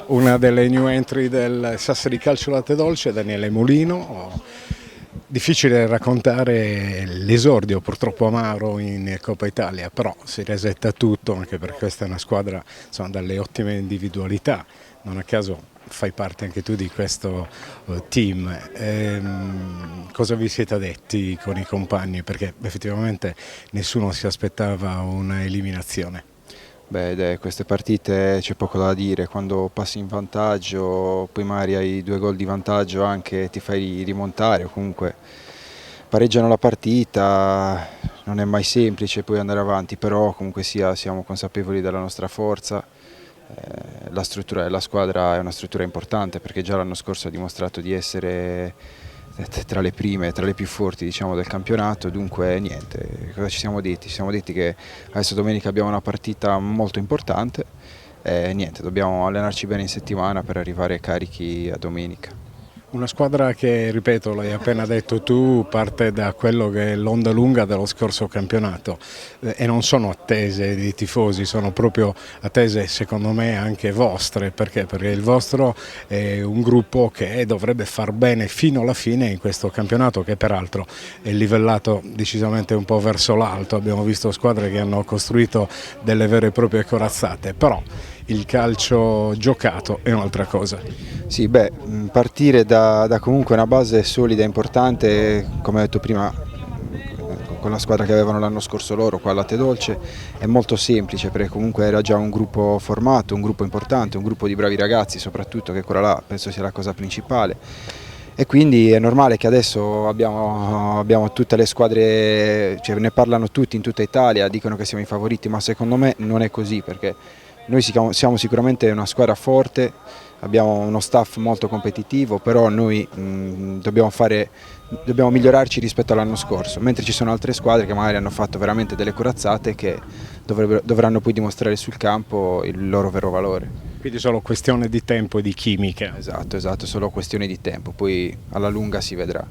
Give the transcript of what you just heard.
Una delle new entry del Sassari Calcio Latte Dolce, Daniele Molino. Difficile raccontare l'esordio, purtroppo amaro, in Coppa Italia, però si resetta tutto, anche perché questa è una squadra, insomma, dalle ottime individualità. Non a caso fai parte anche tu di questo team. Cosa vi siete detti con i compagni? Perché effettivamente nessuno si aspettava una eliminazione. Beh, queste partite c'è poco da dire, quando passi in vantaggio, poi magari hai 2 gol di vantaggio anche, ti fai rimontare o comunque pareggiano la partita, non è mai semplice poi andare avanti, però comunque sia siamo consapevoli della nostra forza, la struttura della squadra è una struttura importante perché già l'anno scorso ha dimostrato di essere tra le prime, tra le più forti, diciamo, del campionato, dunque niente, cosa ci siamo detti? Ci siamo detti che adesso domenica abbiamo una partita molto importante e niente, dobbiamo allenarci bene in settimana per arrivare carichi a domenica. Una squadra che, ripeto, l'hai appena detto tu, parte da quello che è l'onda lunga dello scorso campionato e non sono attese di tifosi, sono proprio attese secondo me anche vostre, perché? Perché il vostro è un gruppo che dovrebbe far bene fino alla fine in questo campionato, che peraltro è livellato decisamente un po' verso l'alto. Abbiamo visto squadre che hanno costruito delle vere e proprie corazzate, però il calcio giocato è un'altra cosa. Sì, beh, partire da comunque una base solida e importante, come ho detto prima, con la squadra che avevano l'anno scorso loro qua a Latte Dolce, è molto semplice perché comunque era già un gruppo formato, un gruppo importante, un gruppo di bravi ragazzi soprattutto, che quella là penso sia la cosa principale. E quindi è normale che adesso abbiamo tutte le squadre, cioè ne parlano tutti in tutta Italia, dicono che siamo i favoriti, ma secondo me non è così perché noi siamo sicuramente una squadra forte, abbiamo uno staff molto competitivo, però noi dobbiamo migliorarci rispetto all'anno scorso, mentre ci sono altre squadre che magari hanno fatto veramente delle corazzate che dovranno poi dimostrare sul campo il loro vero valore. Quindi solo questione di tempo e di chimica. Esatto, solo questione di tempo, poi alla lunga si vedrà.